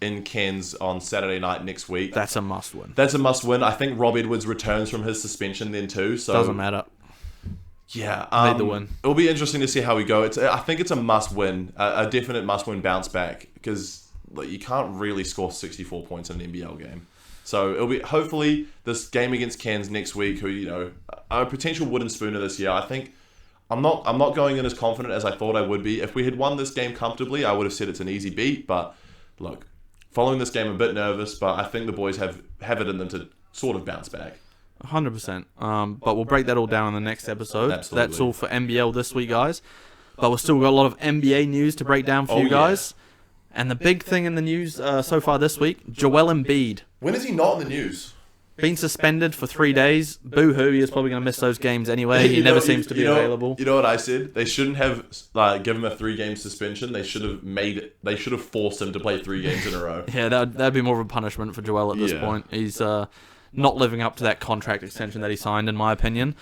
Speaker 1: on Saturday night next week.
Speaker 2: That's a must win.
Speaker 1: That's a must win. I think Rob Edwards returns from his suspension then too. So
Speaker 2: doesn't matter.
Speaker 1: Yeah,
Speaker 2: need the win.
Speaker 1: It'll be interesting to see how we go. I think it's a must-win, a definite must-win bounce back because you can't really score 64 points in an NBL game. So it'll be hopefully this game against Cairns next week, who are a potential wooden spooner this year. I think I'm not going in as confident as I thought I would be. If we had won this game comfortably, I would have said it's an easy beat. But look, following this game, I'm a bit nervous, but I think the boys have it in them to sort of bounce back.
Speaker 2: 100%. But we'll break that all down in the next episode.
Speaker 1: Absolutely.
Speaker 2: That's all for NBL this week, guys. But we've still got a lot of NBA news to break down for you guys. And the big thing in the news so far this week, Joel Embiid.
Speaker 1: When is he not in the news?
Speaker 2: been suspended for 3 days. Boo-hoo, he is probably going to miss those games anyway. He never seems to be available.
Speaker 1: You know what I said? They shouldn't have given him a 3-game suspension. They should have forced him to play 3 games in a row.
Speaker 2: Yeah, that'd be more of a punishment for Joel at this point. He's not living up to that contract extension that he signed, in my opinion.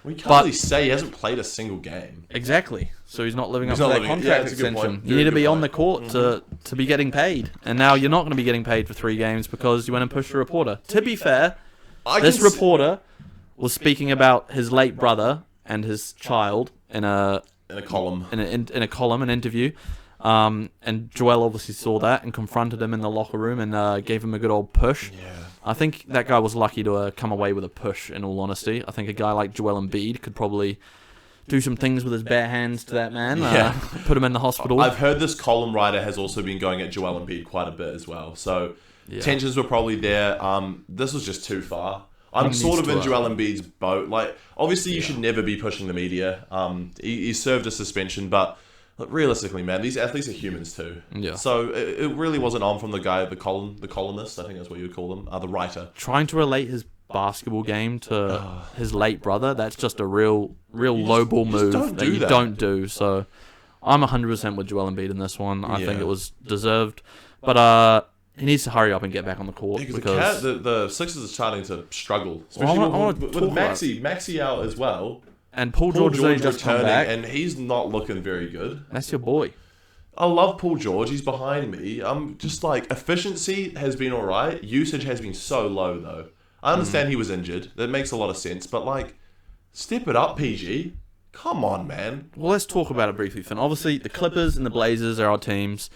Speaker 1: We can't really say he hasn't played a single game.
Speaker 2: Exactly. So he's not living up to that contract extension. You
Speaker 1: Very
Speaker 2: need to
Speaker 1: good
Speaker 2: be on
Speaker 1: point.
Speaker 2: the court to be getting paid. And now you're not going to be getting paid for 3 games because you went and pushed a reporter. To be fair, this reporter was speaking about his late brother and his child in a
Speaker 1: column.
Speaker 2: In a column, an interview. And Joel obviously saw that and confronted him in the locker room and gave him a good old push.
Speaker 1: Yeah.
Speaker 2: I think that guy was lucky to come away with a push, in all honesty. I think a guy like Joel Embiid could probably do some things with his bare hands to that man. Put him in the hospital.
Speaker 1: I've heard this column writer has also been going at Joel Embiid quite a bit as well. So tensions were probably there. This was just too far. I'm sort of in Joel Embiid's boat. Like, obviously, you should never be pushing the media. He served a suspension, but realistically, man, these athletes are humans too.
Speaker 2: Yeah.
Speaker 1: So it really wasn't on from the guy, the columnist. I think that's what you would call them, the writer.
Speaker 2: Trying to relate his basketball game to his late brother, that's just a real lowball move that you don't do. So I'm 100% with Joel Embiid in this one. I think it was deserved. But he needs to hurry up and get back on the court.
Speaker 1: Because the Sixers are starting to struggle. Especially with Maxey out as well.
Speaker 2: And Paul George is only just come back.
Speaker 1: And he's not looking very good.
Speaker 2: That's your boy.
Speaker 1: I love Paul George. He's behind me. I'm just like, efficiency has been all right. Usage has been so low, though. I understand he was injured. That makes a lot of sense. But, like, step it up, PG. Come on, man.
Speaker 2: Well, let's talk about it briefly, Finn. Obviously, the Clippers and the Blazers are our teams.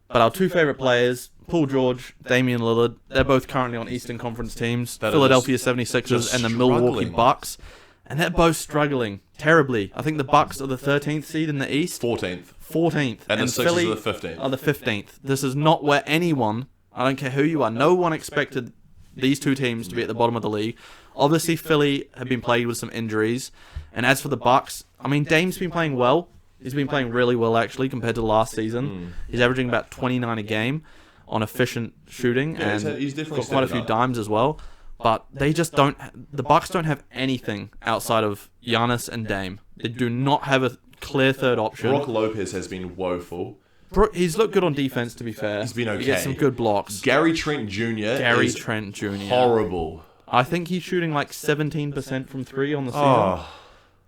Speaker 2: But our 2 favourite players, Paul George, Damian Lillard, they're both currently on Eastern Conference teams. Philadelphia 76ers and the Milwaukee Bucks. And they're both struggling terribly. I think the Bucks are the 13th seed in the East.
Speaker 1: 14th. And the Sixers are the 15th.
Speaker 2: Are the 15th. This is not where anyone, I don't care who you are, no one expected these 2 teams to be at the bottom of the league. Obviously, Philly have been plagued with some injuries. And as for the Bucks, I mean, Dame's been playing well. He's been playing really well, actually, compared to last season. He's averaging about 29 a game on efficient shooting.
Speaker 1: Yeah,
Speaker 2: and
Speaker 1: he's definitely
Speaker 2: got quite a few dimes as well. But they just don't. The Bucks don't have anything outside of Giannis and Dame. They do not have a clear third option.
Speaker 1: Brook Lopez has been woeful.
Speaker 2: He's looked good on defense, to be fair.
Speaker 1: He's been okay.
Speaker 2: He gets some good blocks.
Speaker 1: Gary Trent Jr. Horrible.
Speaker 2: I think he's shooting like 17% from 3 on the season.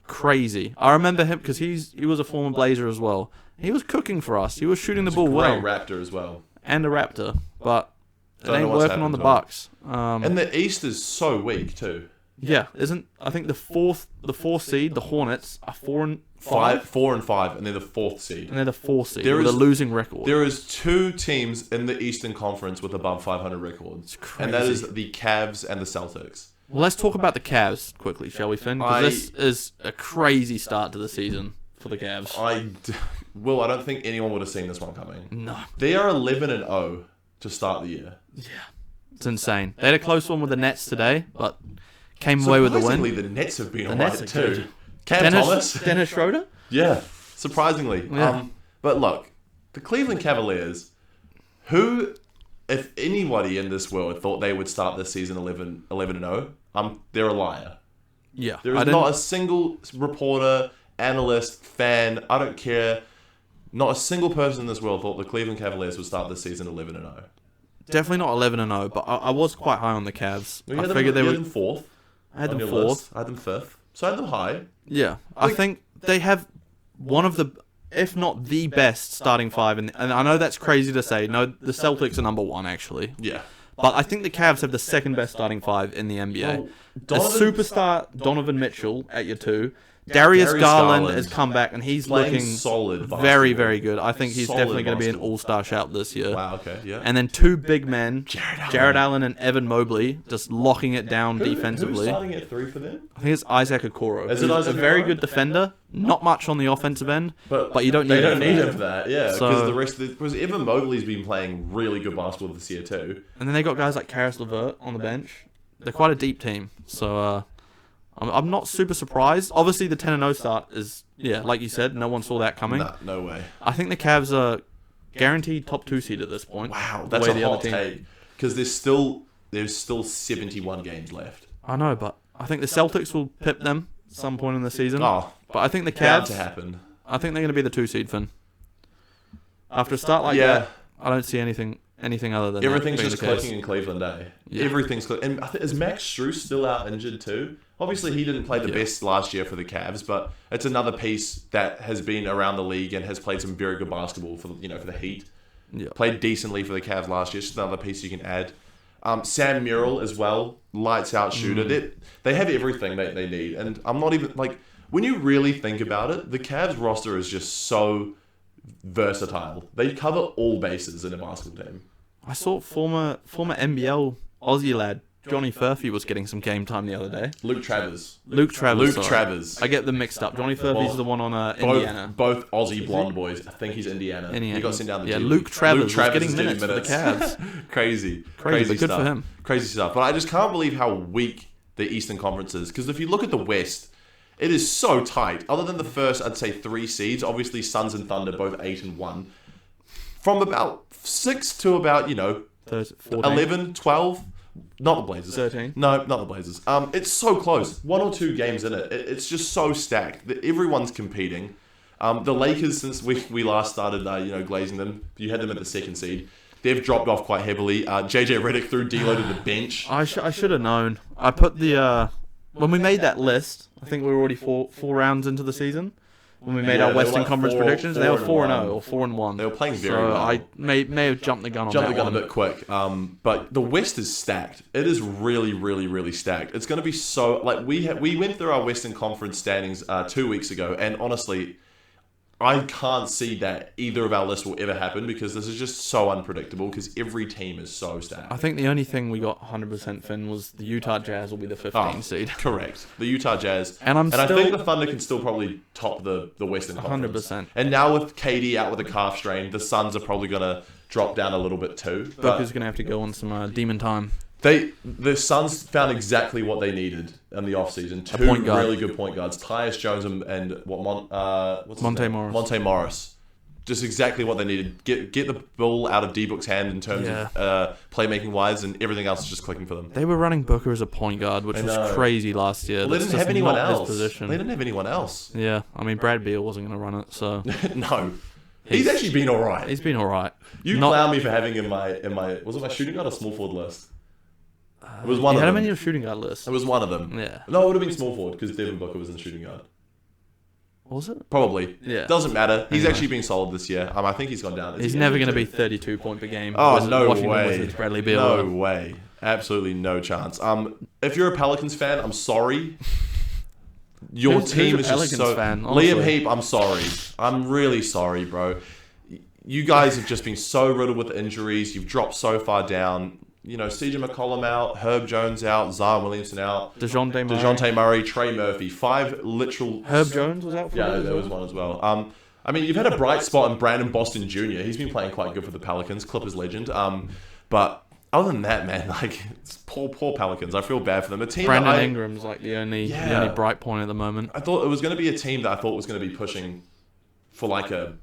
Speaker 2: Crazy. I remember him because he was a former Blazer as well. He was cooking for us. He was shooting the ball well.
Speaker 1: Great Raptor as well.
Speaker 2: And a Raptor, but it ain't working on the Bucks.
Speaker 1: And the East is so weak too.
Speaker 2: Yeah, I think the fourth seed, the Hornets, are 4 and
Speaker 1: 5, 4 and 5, and they're the 4th seed.
Speaker 2: And they're the 4th seed with a losing record.
Speaker 1: There is 2 teams in the Eastern Conference with above 500 records.
Speaker 2: It's crazy.
Speaker 1: And that is the Cavs and the Celtics.
Speaker 2: Well, let's talk about the Cavs quickly, shall we, Finn? Because this is a crazy start to the season for the Cavs.
Speaker 1: I don't think anyone would have seen this one coming.
Speaker 2: No.
Speaker 1: They are 11-0 to start the year.
Speaker 2: Yeah. It's insane. They had a close one with the Nets today, but came away with the win.
Speaker 1: Surprisingly, the Nets have been alright too.
Speaker 2: Dennis Schroeder?
Speaker 1: Yeah, surprisingly.
Speaker 2: Yeah.
Speaker 1: But look, the Cleveland Cavaliers, who, if anybody in this world thought they would start this season 11-0, they're a liar.
Speaker 2: Yeah.
Speaker 1: There is not a single reporter, analyst, fan, I don't care, not a single person in this world thought the Cleveland Cavaliers would start this season 11-0.
Speaker 2: Definitely not 11-0, but I was quite high on the Cavs.
Speaker 1: I figured they were them 4th.
Speaker 2: I had them 4th.
Speaker 1: I had them 5th. So I had them high.
Speaker 2: Yeah. I think they have one of the, if not the best starting 5. And I know that's crazy to say. No, the Celtics are number 1, actually.
Speaker 1: Yeah.
Speaker 2: But I think the Cavs have the 2nd best starting 5 in the NBA. Superstar Donovan Mitchell at your 2. Darius Garland has come back and he's looking
Speaker 1: solid,
Speaker 2: very, very good. I think he's definitely going to be an all-star shout this year.
Speaker 1: Wow, okay, yeah.
Speaker 2: And then 2 big men, Jared Allen and Evan Mobley, just locking it down defensively.
Speaker 1: Who's starting at 3 for them?
Speaker 2: I think it's Isaac Okoro.
Speaker 1: Is it Isaac
Speaker 2: a very
Speaker 1: Okoro?
Speaker 2: good defender, not much on the offensive end, but you don't need
Speaker 1: They
Speaker 2: him.
Speaker 1: don't need him for that, yeah. Because Evan Mobley's been playing really good basketball this year too.
Speaker 2: And then they got guys like Karis LeVert on the bench. They're quite a deep team, so I'm not super surprised. Obviously, the 10-0 start is, like you said, no one saw that coming.
Speaker 1: No way.
Speaker 2: I think the Cavs are guaranteed top 2 seed at this point.
Speaker 1: Wow, that's a hot take. Because there's still there's still 71 games left.
Speaker 2: I know, but I think the Celtics will pip them at some point in the season.
Speaker 1: Oh,
Speaker 2: But I think the
Speaker 1: bound
Speaker 2: Cavs,
Speaker 1: to happen.
Speaker 2: I think they're going to be the 2 seed, Finn. After a start like
Speaker 1: Yeah.
Speaker 2: that, I don't see anything other than
Speaker 1: Everything's
Speaker 2: that being
Speaker 1: just
Speaker 2: the case.
Speaker 1: clicking in Cleveland, eh?
Speaker 2: Yeah.
Speaker 1: Everything's clicking. And is Max Strus still out injured too? Obviously, he didn't play the best last year for the Cavs, but it's another piece that has been around the league and has played some very good basketball for for the Heat.
Speaker 2: Yeah.
Speaker 1: Played decently for the Cavs last year. It's just another piece you can add. Sam Murrell as well, lights out shooter. They have everything they need, and I'm not even like when you really think about it, the Cavs roster is just so versatile. They cover all bases in a basketball team.
Speaker 2: I saw former NBL Aussie lad Johnny Furphy was getting some game time the other day.
Speaker 1: Luke Travers.
Speaker 2: Sorry. I get them mixed up. Johnny Furphy's the one on Indiana.
Speaker 1: Both Aussie blonde boys. I think he's Indiana. He got sent down the G League.
Speaker 2: Luke Travers was
Speaker 1: is
Speaker 2: getting minutes for the Cavs.
Speaker 1: Crazy
Speaker 2: but good
Speaker 1: stuff.
Speaker 2: for him.
Speaker 1: Crazy stuff. But I just can't believe how weak the Eastern Conference is. Because if you look at the West, it is so tight. Other than the first, I'd say 3 seeds. Obviously, Suns and Thunder both 8-1. From about 6 to about
Speaker 2: 14.
Speaker 1: 11, 12. Not the Blazers.
Speaker 2: 13.
Speaker 1: No, not the Blazers. It's so close. 1 or 2 games in it. It's just so stacked that everyone's competing. The Lakers, since we last started, glazing them, you had them at the 2nd seed. They've dropped off quite heavily. JJ Redick threw D'Lo to the bench.
Speaker 2: I should have known. I put the when we made that list. I think we were already four rounds into the season. When we made our Western Conference predictions, they were 4-0 or 4-1.
Speaker 1: They were playing very
Speaker 2: well.
Speaker 1: well.
Speaker 2: I may have jumped the gun on that
Speaker 1: Jumped the gun
Speaker 2: one.
Speaker 1: a bit quick. But the West is stacked. It is really, really, really stacked. It's going to be so... Like, we went through our Western Conference standings 2 weeks ago, and honestly, I can't see that either of our lists will ever happen because this is just so unpredictable because every team is so stacked.
Speaker 2: I think the only thing we got 100% Finn was the Utah Jazz will be the 15 seed.
Speaker 1: Correct. The Utah Jazz.
Speaker 2: And
Speaker 1: I think the Thunder can still probably top the Western Conference.
Speaker 2: 100%.
Speaker 1: And now with KD out with a calf strain, the Suns are probably going to drop down a little bit too.
Speaker 2: Booker's going to have to go on some demon time.
Speaker 1: The Suns found exactly what they needed in the offseason. 2 really good point guards. Tyus Jones and
Speaker 2: Monte Morris.
Speaker 1: Monte Morris. Just exactly what they needed. Get the ball out of D-Book's hand in terms of playmaking wise, and everything else is just clicking for them.
Speaker 2: They were running Booker as a point guard, which was crazy last year.
Speaker 1: Well, they didn't have anyone else. They didn't have anyone else.
Speaker 2: Yeah, I mean Brad Beal wasn't going to run it, so
Speaker 1: no. He's actually been all right.
Speaker 2: He's been all right.
Speaker 1: You clown me for having in my was it my shooting guard or small forward list? It was one of them.
Speaker 2: You had him in your shooting guard list.
Speaker 1: It was one of them.
Speaker 2: Yeah.
Speaker 1: No, it would have been small forward because Devin Booker was in the shooting guard.
Speaker 2: Was it?
Speaker 1: Probably.
Speaker 2: Yeah.
Speaker 1: Doesn't matter. He's actually been solid this year. I think he's gone down.
Speaker 2: He's never going to be 32 point per game.
Speaker 1: Oh, no way.
Speaker 2: Wizards, Bradley Beal.
Speaker 1: No way. Absolutely no chance. If you're a Pelicans fan, I'm sorry. Your team is just so... Liam Heap, I'm sorry. I'm really sorry, bro. You guys have just been so riddled with injuries. You've dropped so far down. CJ McCollum out, Herb Jones out, Zion Williamson out, DeJounte Murray, Trey Murphy. 5 literal...
Speaker 2: Herb Jones was out for
Speaker 1: there was one as well. You've had a bright spot in Brandon Boston Jr. He's been playing quite good for the Pelicans, Clippers legend. But other than that, man, it's poor Pelicans. I feel bad for them. A team
Speaker 2: Brandon Ingram's the only bright point at the moment.
Speaker 1: I thought it was going to be a team that I thought was going to be pushing for a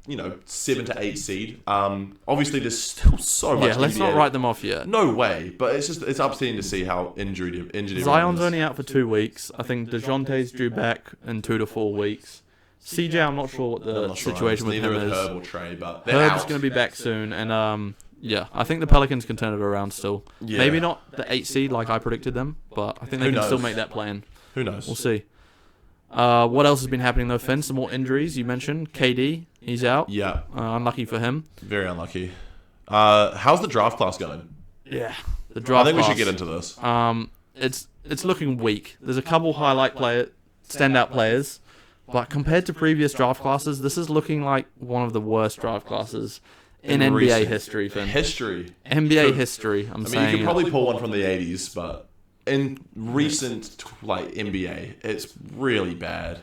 Speaker 1: 7 to 8 seed. Obviously there's still so much.
Speaker 2: Yeah, let's not write them off yet.
Speaker 1: No way. But it's upsetting to see how injured
Speaker 2: Zion's only out for 2 weeks. I think DeJounte's due back in 2 to 4 weeks. CJ, I'm not sure what the situation with him is.
Speaker 1: Herb or Trey, but
Speaker 2: Herb's going to be back soon, and I think the Pelicans can turn it around still. Yeah. Maybe not the 8 seed like I predicted them, but I think they can still make that plan.
Speaker 1: Who knows?
Speaker 2: We'll see. What else has been happening though, Finn? Some more injuries. You mentioned KD. He's out.
Speaker 1: Yeah.
Speaker 2: Unlucky for him.
Speaker 1: Very unlucky. How's the draft class going?
Speaker 2: Yeah. The draft
Speaker 1: I think
Speaker 2: class,
Speaker 1: we should get into this.
Speaker 2: It's looking weak. There's a couple standout players, but compared to previous draft classes, this is looking like one of the worst draft classes in NBA history, Finn. NBA history. I'm saying.
Speaker 1: You could probably pull one from the 80s, but in recent NBA, it's really bad.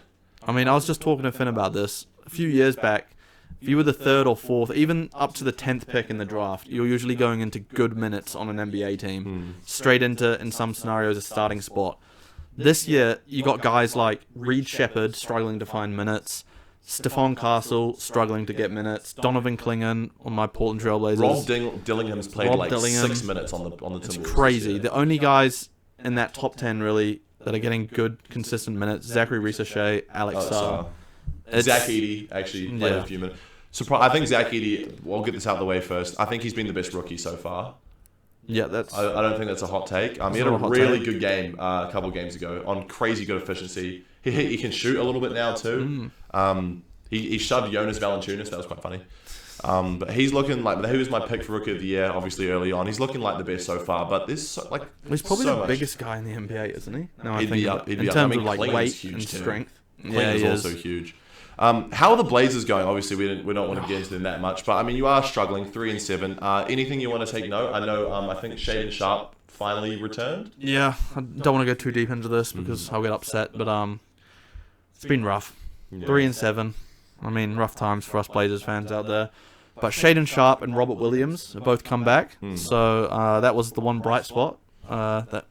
Speaker 2: I was just talking to Finn about this a few years back. If you were the 3rd or 4th, even up to the 10th pick in the draft, you're usually going into good minutes on an NBA team, straight into, in some scenarios, a starting spot. This year, you got guys like Reed Shepherd struggling to find minutes, Stephon Castle struggling to get minutes. Donovan Clingan on my Portland Trailblazers.
Speaker 1: Rob Dillingham's played
Speaker 2: Rob
Speaker 1: like
Speaker 2: Dillingham.
Speaker 1: 6 minutes on the Timberwolves.
Speaker 2: It's
Speaker 1: this
Speaker 2: crazy.
Speaker 1: year.
Speaker 2: The only guys in that top 10 really that are getting good, consistent minutes: Zachary Ricochet, Alex Sarr.
Speaker 1: Zach Edey actually played a few minutes. I think Zach Edey, we'll get this out of the way first. I think he's been the best rookie so far.
Speaker 2: Yeah, that's.
Speaker 1: I don't think that's a hot take. He had a really good game a couple games ago on crazy good efficiency. He can shoot a little bit now too. He shoved Jonas Valanciunas. That was quite funny. But he's looking like he was my pick for rookie of the year. Obviously early on, he's looking like the best so far. But there's
Speaker 2: he's probably
Speaker 1: so
Speaker 2: the
Speaker 1: much.
Speaker 2: biggest guy in the NBA, isn't he? No,
Speaker 1: He'd be up.
Speaker 2: in terms of like
Speaker 1: Clayton's
Speaker 2: weight
Speaker 1: huge
Speaker 2: and
Speaker 1: too.
Speaker 2: strength.
Speaker 1: Clayton's
Speaker 2: he
Speaker 1: also huge. How are the Blazers going? Obviously, we don't want to get into them that much, but I mean, you are struggling 3-7. Anything you want to take note? I know. I think Shaedon Sharpe finally returned.
Speaker 2: Yeah, I don't want to go too deep into this because I'll get upset. But it's been rough. 3-7. I mean, rough times for us Blazers fans out there. But Shaedon Sharpe and Robert Williams have both come back, so that was the one bright spot that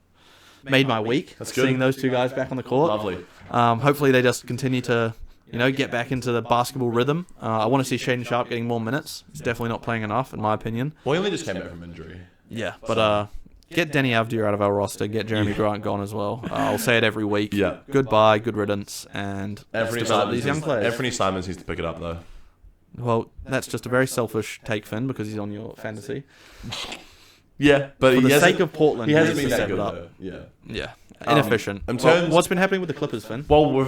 Speaker 2: made my week.
Speaker 1: That's good.
Speaker 2: Seeing those two guys back on the court.
Speaker 1: Lovely.
Speaker 2: Hopefully they just continue to, get back into the basketball rhythm. I want to see Shaedon Sharpe getting more minutes. He's definitely not playing enough, in my opinion.
Speaker 1: Well, he only just came back from injury.
Speaker 2: Yeah, but get Denny Avdia out of our roster. Get Jeremy Grant gone as well. I'll say it every week.
Speaker 1: Yeah.
Speaker 2: Goodbye, good riddance, and
Speaker 1: Anthony
Speaker 2: let's develop
Speaker 1: Simons,
Speaker 2: these young players.
Speaker 1: Anthony Simons needs to pick it up though.
Speaker 2: Well, that's just a very selfish take, Finn, because he's on your fantasy.
Speaker 1: Yeah, but
Speaker 2: For
Speaker 1: he
Speaker 2: the
Speaker 1: hasn't,
Speaker 2: sake of Portland,
Speaker 1: he hasn't
Speaker 2: he
Speaker 1: been
Speaker 2: needs
Speaker 1: that
Speaker 2: to
Speaker 1: good
Speaker 2: step it
Speaker 1: though. Yeah.
Speaker 2: Yeah, inefficient.
Speaker 1: in terms-
Speaker 2: What's been happening with the Clippers, Finn?
Speaker 1: Well, we're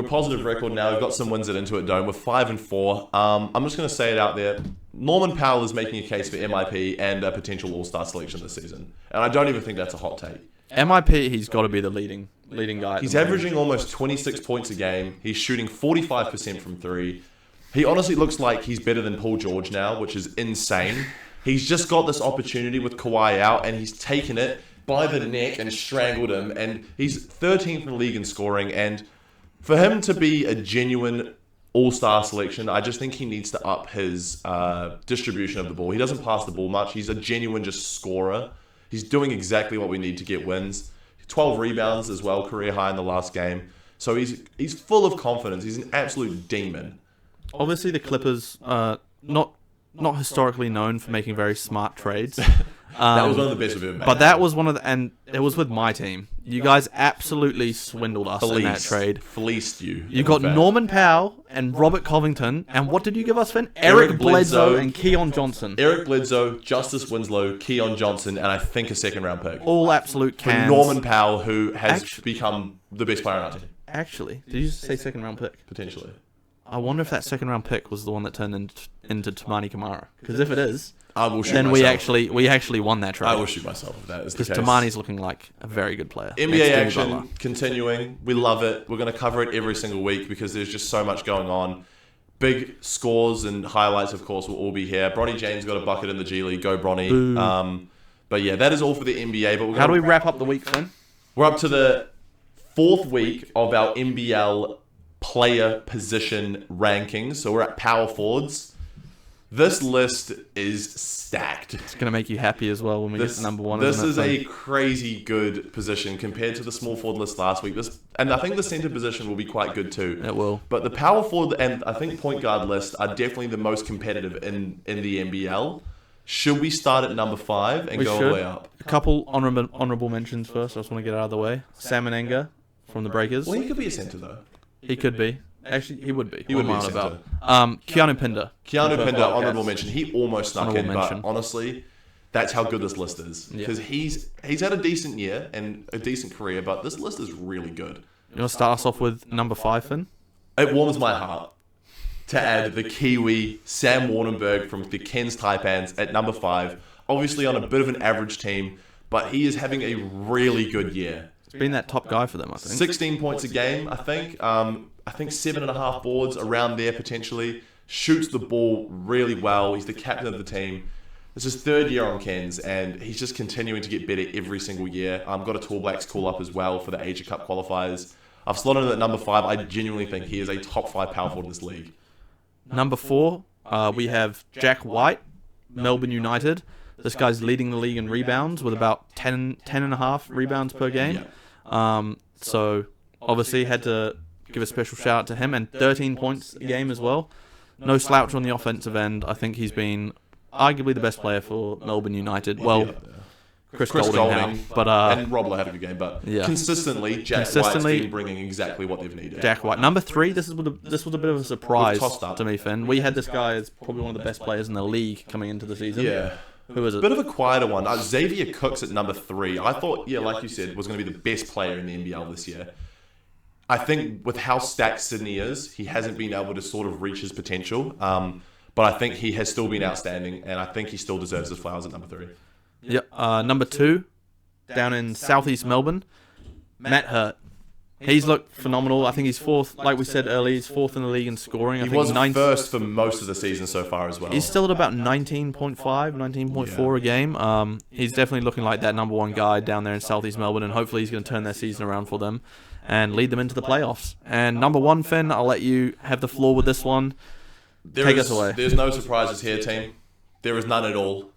Speaker 1: positive record now. We've got some wins at Intuit Dome. We're 5-4. I'm just going to say it out there. Norman Powell is making a case for MIP and a potential All-Star selection this season, and I don't even think that's a hot take.
Speaker 2: MIP, he's got to be the leading guy.
Speaker 1: He's averaging almost 26 points a game. He's shooting 45% from three. He honestly looks like he's better than Paul George now, which is insane. He's just got this opportunity with Kawhi out, and he's taken it by the neck and strangled him. And he's 13th in the league in scoring. And for him to be a genuine all-star selection, I just think he needs to up his distribution of the ball. He doesn't pass the ball much. He's a genuine just scorer. He's doing exactly what we need to get wins. 12 rebounds as well, career high in the last game. So he's full of confidence. He's an absolute demon.
Speaker 2: Obviously, the Clippers are not historically known for making very smart trades.
Speaker 1: That was one of the best we've ever made.
Speaker 2: But that was one of the, and it was with my team. You guys absolutely swindled us in that trade.
Speaker 1: Fleeced you.
Speaker 2: You got Norman Powell and Robert Covington, and what did you give us, Finn? Eric Bledsoe and Keon Johnson.
Speaker 1: Eric Bledsoe, Justice Winslow, Keon Johnson, and I think a second-round pick.
Speaker 2: All absolute
Speaker 1: For
Speaker 2: cans.
Speaker 1: Norman Powell, who has become the best player on our team.
Speaker 2: Actually, did you say second round pick?
Speaker 1: Potentially.
Speaker 2: I wonder if that second round pick was the one that turned into Tamani Kamara. Because if it is,
Speaker 1: I will shoot
Speaker 2: then
Speaker 1: myself.
Speaker 2: we actually won that trade.
Speaker 1: I will shoot myself if that is the
Speaker 2: Because
Speaker 1: case.
Speaker 2: Tamani's looking like a very good player.
Speaker 1: NBA
Speaker 2: Next to Jimmy
Speaker 1: action
Speaker 2: Butler.
Speaker 1: continuing. We love it. We're going to cover it every single week because there's just so much going on. Big scores and highlights, of course, will all be here. Bronny James got a bucket in the G League. Go Bronny. But yeah, that is all for the NBA. But
Speaker 2: How do we wrap up the week, Finn?
Speaker 1: We're up to the 4th week of our NBL player position rankings. So we're at Power Forwards. This list is stacked.
Speaker 2: It's going to make you happy as well when we get to number one.
Speaker 1: This
Speaker 2: isn't it,
Speaker 1: is
Speaker 2: Finn?
Speaker 1: a crazy good position compared to the small forward list last week. And I think the center position will be quite good too.
Speaker 2: It will.
Speaker 1: But the power forward and I think point guard list are definitely the most competitive in the NBL. Should we start at number 5 and
Speaker 2: We
Speaker 1: go all
Speaker 2: should.
Speaker 1: the way up?
Speaker 2: A couple honorable mentions first. I just want to get it out of the way. Sam Menenga from the Breakers.
Speaker 1: Well, he could be a center though.
Speaker 2: He could be. Actually, he would be.
Speaker 1: He would
Speaker 2: What
Speaker 1: be
Speaker 2: am
Speaker 1: a
Speaker 2: I
Speaker 1: centre.
Speaker 2: about? Keanu Pinder.
Speaker 1: Keanu Pinder,
Speaker 2: Wildcats.
Speaker 1: honorable mention. He almost snuck
Speaker 2: Honourable
Speaker 1: in,
Speaker 2: mention.
Speaker 1: but honestly, that's how good this list is.
Speaker 2: Yeah.
Speaker 1: Because he's had a decent year and a decent career, but this list is really good.
Speaker 2: You want to start us off with number 5, Finn?
Speaker 1: It warms my heart to add the Kiwi Sam Wardenberg from the Cairns Taipans at number 5. Obviously on a bit of an average team, but he is having a really good year.
Speaker 2: He's been that top guy for them, I think.
Speaker 1: 16 points a game, I think. I think 7.5 boards around there potentially. Shoots the ball really well. He's the captain of the team. It's his 3rd year on Cairns, and he's just continuing to get better every single year. Got a Tall Blacks call up as well for the Asia Cup qualifiers. I've slotted him at number 5. I genuinely think he is a top 5 power forward in this league.
Speaker 2: Number 4, we have Jack White, Melbourne United. This guy's leading the league in rebounds with about 10 and a half rebounds per game. So obviously had to give a special shout out to him, and 13 points a game as well. No slouch on the offensive end. I think he's been arguably the best player for Melbourne United. Well, Chris Golding, but
Speaker 1: and Robler had a good game, but
Speaker 2: Yeah.
Speaker 1: consistently, Jack White's been bringing exactly what they've needed.
Speaker 2: Jack White, number 3. This was a bit of a surprise
Speaker 1: We've tossed up.
Speaker 2: to me, Finn. We had this guy as probably one of the best players in the league coming into the season.
Speaker 1: Yeah.
Speaker 2: Who was it?
Speaker 1: Bit of a quieter one. Xavier Cooks at number 3. I thought, like you said, was going to be the best player in the NBL this year. I think with how stacked Sydney is, he hasn't been able to sort of reach his potential. But I think he has still been outstanding, and I think he still deserves his flowers at number 3.
Speaker 2: Yep. Number 2, down in southeast Melbourne, Matt Hurt. He's looked phenomenal. I think he's 4th, like we said earlier, he's 4th in the league in scoring. I
Speaker 1: He
Speaker 2: think
Speaker 1: was
Speaker 2: 9th.
Speaker 1: first for most of the season so far as well.
Speaker 2: He's still at about 19.5, 19.4 a game. He's definitely looking like that number 1 guy down there in southeast Melbourne, and hopefully he's going to turn their season around for them and lead them into the playoffs. And number 1, Finn, I'll let you have the floor with this one. Take us away.
Speaker 1: There's no surprises here, team. There is none at all.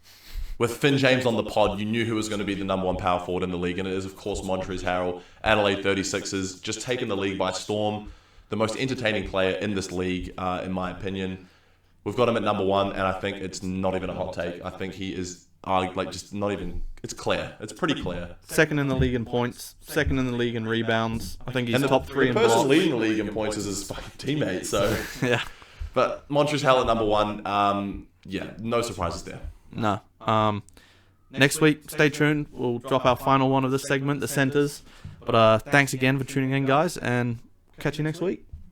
Speaker 1: With Finn James on the pod, you knew who was going to be the number 1 power forward in the league, and it is, of course, Montrezl Harrell, Adelaide 36ers, just taking the league by storm. The most entertaining player in this league, in my opinion. We've got him at number 1, and I think it's not even a hot take. I think he is, just not even... It's clear. It's pretty clear.
Speaker 2: 2nd in the league in points, 2nd in the league in rebounds. I think he's top 3 in
Speaker 1: The person
Speaker 2: blocks.
Speaker 1: leading the league in points is his fucking teammate, so...
Speaker 2: Yeah.
Speaker 1: But Montrezl Harrell at number 1, no surprises there.
Speaker 2: No. Next week, stay tuned. We'll drop our final one of this segment, the centers. But thanks again for tuning in, guys, and catch you next week.